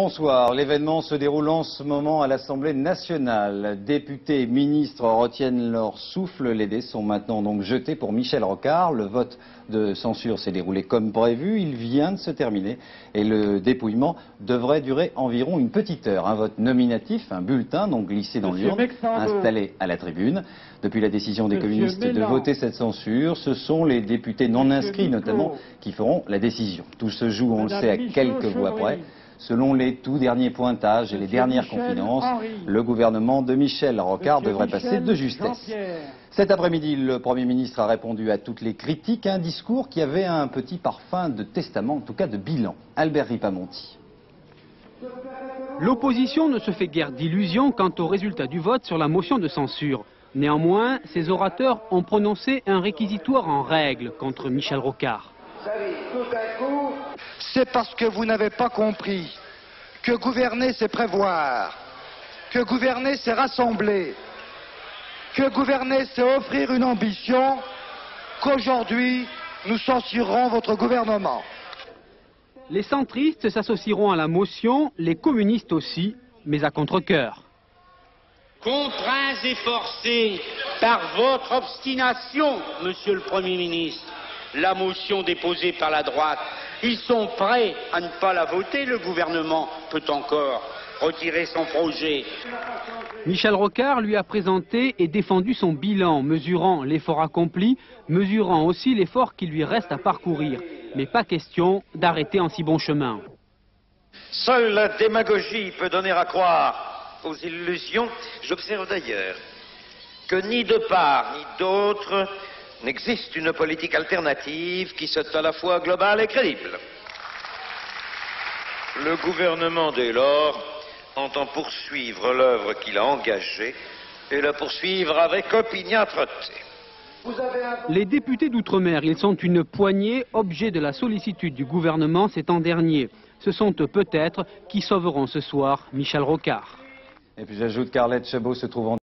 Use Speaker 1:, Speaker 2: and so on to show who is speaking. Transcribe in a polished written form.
Speaker 1: Bonsoir. L'événement se déroule en ce moment à l'Assemblée nationale. Députés et ministres retiennent leur souffle. Les dés sont maintenant donc jetés pour Michel Rocard. Le vote de censure s'est déroulé comme prévu. Il vient de se terminer et le dépouillement devrait durer environ une petite heure. Un vote nominatif, un bulletin donc glissé dans l'urne, installé à la tribune. Depuis la décision des communistes de voter cette censure, ce sont les députés non inscrits notamment qui feront la décision. Tout se joue, on le sait, à quelques voix près. Selon les tout derniers pointages et les dernières confidences, le gouvernement de Michel Rocard devrait passer de justesse. Cet après-midi, le Premier ministre a répondu à toutes les critiques, un discours qui avait un petit parfum de testament, en tout cas de bilan. Albert Ripamonti.
Speaker 2: L'opposition ne se fait guère d'illusions quant au résultat du vote sur la motion de censure. Néanmoins, ces orateurs ont prononcé un réquisitoire en règle contre Michel Rocard.
Speaker 3: C'est parce que vous n'avez pas compris que gouverner, c'est prévoir, que gouverner, c'est rassembler, que gouverner, c'est offrir une ambition, qu'aujourd'hui, nous censurerons votre gouvernement.
Speaker 2: Les centristes s'associeront à la motion, les communistes aussi, mais à contre-cœur.
Speaker 4: Contraints et forcés par votre obstination, Monsieur le Premier ministre, la motion déposée par la droite, ils sont prêts à ne pas la voter. Le gouvernement peut encore retirer son projet.
Speaker 2: Michel Rocard lui a présenté et défendu son bilan, mesurant l'effort accompli, mesurant aussi l'effort qui lui reste à parcourir. Mais pas question d'arrêter en si bon chemin.
Speaker 5: Seule la démagogie peut donner à croire aux illusions. J'observe d'ailleurs que ni de part ni d'autre n'existe une politique alternative qui soit à la fois globale et crédible. Le gouvernement, dès lors, entend poursuivre l'œuvre qu'il a engagée et la poursuivre avec opiniâtreté.
Speaker 2: Les députés d'outre-mer, ils sont une poignée, objet de la sollicitude du gouvernement ces temps derniers. Ce sont eux peut-être qui sauveront ce soir Michel Rocard.
Speaker 1: Et puis j'ajoute qu'Arlette Chabot se trouve en